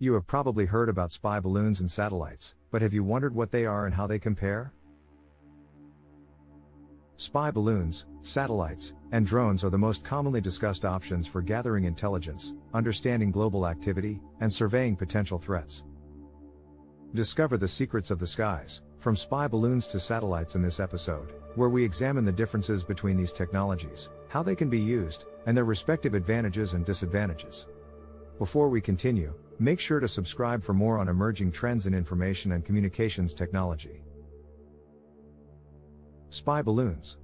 You have probably heard about spy balloons and satellites, but have you wondered what they are and how they compare? Spy balloons, satellites, and drones are the most commonly discussed options for gathering intelligence, understanding global activity, and surveying potential threats. Discover the secrets of the skies, from spy balloons to satellites in this episode, where we examine the differences between these technologies, how they can be used, and their respective advantages and disadvantages. Before we continue, make sure to subscribe for more on emerging trends in information and communications technology. Spy balloons.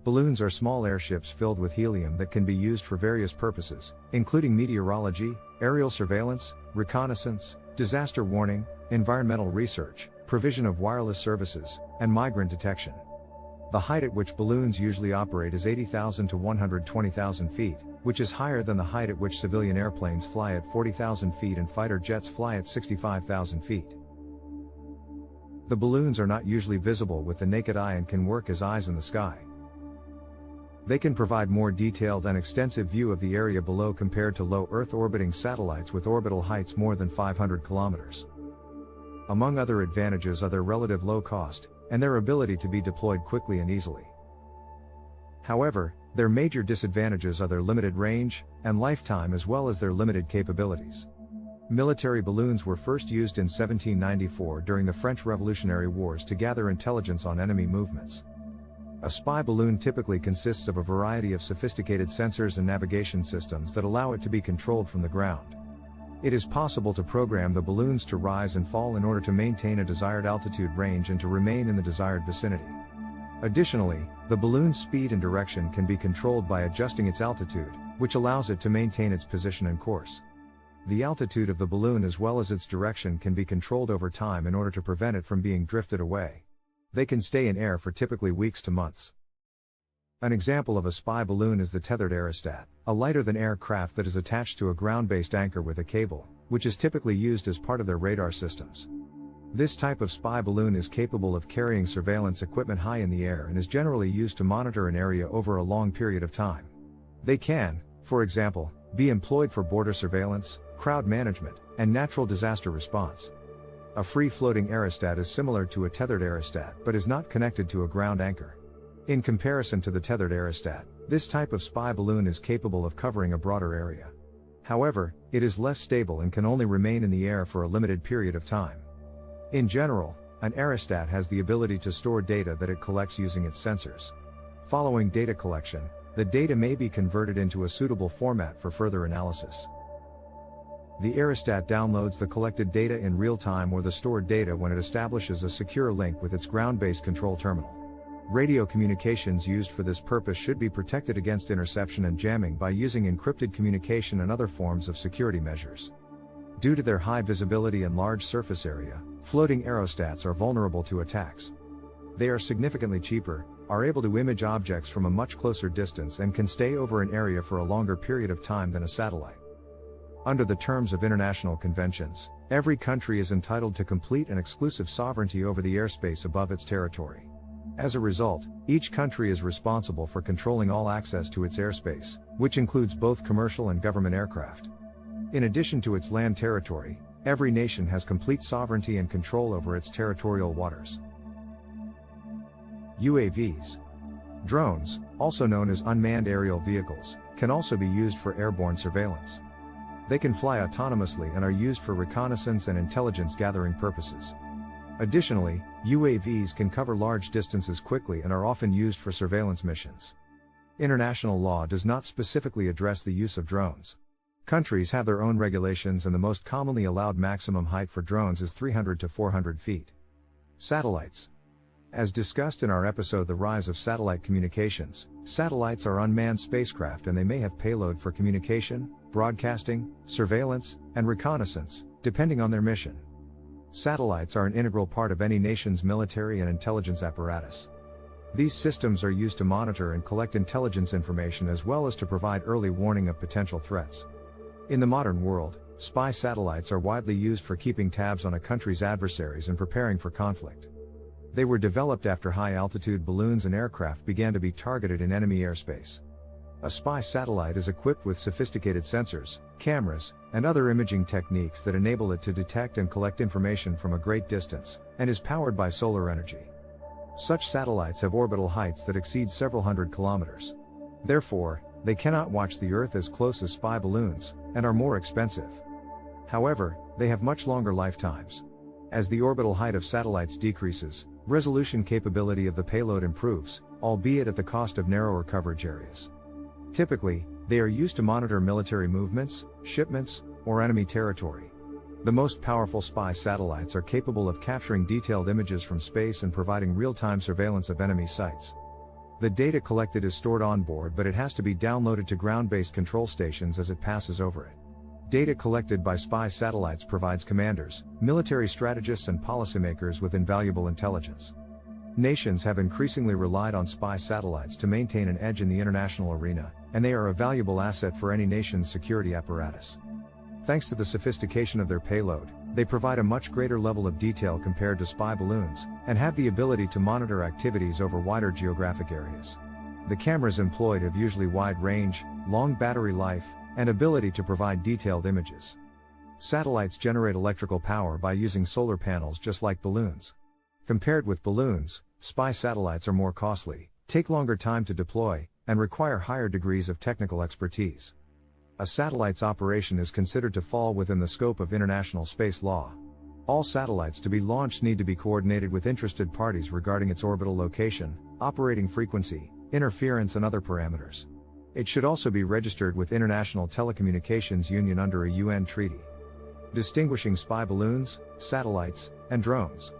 Balloons are small airships filled with helium that can be used for various purposes, including meteorology, aerial surveillance, reconnaissance, disaster warning, environmental research, provision of wireless services, and migrant detection. The height at which balloons usually operate is 80,000 to 120,000 feet, which is higher than the height at which civilian airplanes fly at 40,000 feet and fighter jets fly at 65,000 feet. The balloons are not usually visible with the naked eye and can work as eyes in the sky. They can provide more detailed and extensive view of the area below compared to low Earth orbiting satellites with orbital heights more than 500 kilometers. Among other advantages are their relative low cost, and their ability to be deployed quickly and easily. However, their major disadvantages are their limited range and lifetime as well as their limited capabilities. Military balloons were first used in 1794 during the French Revolutionary Wars to gather intelligence on enemy movements. A spy balloon typically consists of a variety of sophisticated sensors and navigation systems that allow it to be controlled from the ground. It is possible to program the balloons to rise and fall in order to maintain a desired altitude range and to remain in the desired vicinity. Additionally, the balloon's speed and direction can be controlled by adjusting its altitude, which allows it to maintain its position and course. The altitude of the balloon as well as its direction can be controlled over time in order to prevent it from being drifted away. They can stay in air for typically weeks to months. An example of a spy balloon is the tethered aerostat, a lighter-than-air craft that is attached to a ground-based anchor with a cable, which is typically used as part of their radar systems. This type of spy balloon is capable of carrying surveillance equipment high in the air and is generally used to monitor an area over a long period of time. They can, for example, be employed for border surveillance, crowd management, and natural disaster response. A free-floating aerostat is similar to a tethered aerostat but is not connected to a ground anchor. In comparison to the tethered aerostat, this type of spy balloon is capable of covering a broader area. However, it is less stable and can only remain in the air for a limited period of time. In general, an aerostat has the ability to store data that it collects using its sensors. Following data collection, the data may be converted into a suitable format for further analysis. The aerostat downloads the collected data in real time or the stored data when it establishes a secure link with its ground-based control terminal. Radio communications used for this purpose should be protected against interception and jamming by using encrypted communication and other forms of security measures. Due to their high visibility and large surface area, floating aerostats are vulnerable to attacks. They are significantly cheaper, are able to image objects from a much closer distance and can stay over an area for a longer period of time than a satellite. Under the terms of international conventions, every country is entitled to complete and exclusive sovereignty over the airspace above its territory. As a result, each country is responsible for controlling all access to its airspace, which includes both commercial and government aircraft. In addition to its land territory, every nation has complete sovereignty and control over its territorial waters. UAVs. Drones, also known as unmanned aerial vehicles, can also be used for airborne surveillance. They can fly autonomously and are used for reconnaissance and intelligence gathering purposes. Additionally, UAVs can cover large distances quickly and are often used for surveillance missions. International law does not specifically address the use of drones. Countries have their own regulations and the most commonly allowed maximum height for drones is 300 to 400 feet. Satellites. As discussed in our episode The Rise of Satellite Communications, satellites are unmanned spacecraft and they may have payload for communication, broadcasting, surveillance, and reconnaissance, depending on their mission. Satellites are an integral part of any nation's military and intelligence apparatus. These systems are used to monitor and collect intelligence information as well as to provide early warning of potential threats. In the modern world, spy satellites are widely used for keeping tabs on a country's adversaries and preparing for conflict. They were developed after high-altitude balloons and aircraft began to be targeted in enemy airspace. A spy satellite is equipped with sophisticated sensors, cameras, and other imaging techniques that enable it to detect and collect information from a great distance, and is powered by solar energy. Such satellites have orbital heights that exceed several hundred kilometers. Therefore, they cannot watch the Earth as close as spy balloons, and are more expensive. However, they have much longer lifetimes. As the orbital height of satellites decreases, resolution capability of the payload improves, albeit at the cost of narrower coverage areas. Typically, they are used to monitor military movements, shipments, or enemy territory. The most powerful spy satellites are capable of capturing detailed images from space and providing real-time surveillance of enemy sites. The data collected is stored on board, but it has to be downloaded to ground-based control stations as it passes over it. Data collected by spy satellites provides commanders, military strategists and policymakers with invaluable intelligence. Nations have increasingly relied on spy satellites to maintain an edge in the international arena, and they are a valuable asset for any nation's security apparatus. Thanks to the sophistication of their payload, they provide a much greater level of detail compared to spy balloons, and have the ability to monitor activities over wider geographic areas. The cameras employed have usually wide range, long battery life, and ability to provide detailed images. Satellites generate electrical power by using solar panels just like balloons. Compared with balloons, spy satellites are more costly, take longer time to deploy, and require higher degrees of technical expertise. A satellite's operation is considered to fall within the scope of international space law. All satellites to be launched need to be coordinated with interested parties regarding its orbital location, operating frequency, interference and other parameters. It should also be registered with International Telecommunications Union under a UN treaty. Distinguishing spy balloons, satellites, and drones.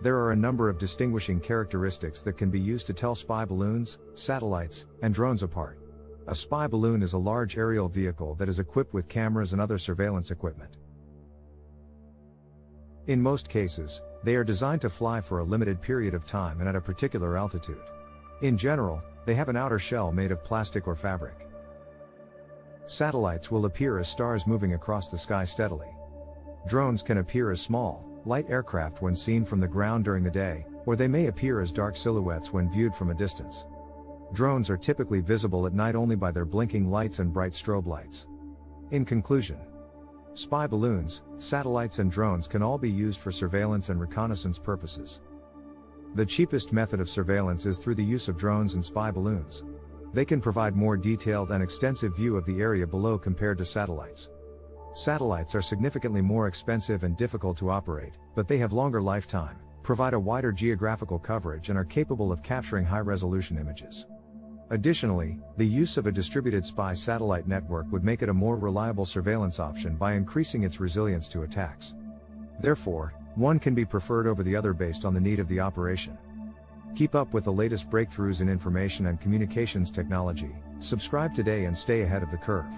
There are a number of distinguishing characteristics that can be used to tell spy balloons, satellites, and drones apart. A spy balloon is a large aerial vehicle that is equipped with cameras and other surveillance equipment. In most cases, they are designed to fly for a limited period of time and at a particular altitude. In general, they have an outer shell made of plastic or fabric. Satellites will appear as stars moving across the sky steadily. Drones can appear as small, light aircraft when seen from the ground during the day, or they may appear as dark silhouettes when viewed from a distance. Drones are typically visible at night only by their blinking lights and bright strobe lights. In conclusion, spy balloons, satellites and drones can all be used for surveillance and reconnaissance purposes. The cheapest method of surveillance is through the use of drones and spy balloons. They can provide more detailed and extensive view of the area below compared to satellites. Satellites are significantly more expensive and difficult to operate, but they have longer lifetime, provide a wider geographical coverage and are capable of capturing high-resolution images. Additionally, the use of a distributed spy satellite network would make it a more reliable surveillance option by increasing its resilience to attacks. Therefore, one can be preferred over the other based on the need of the operation. Keep up with the latest breakthroughs in information and communications technology, subscribe today and stay ahead of the curve.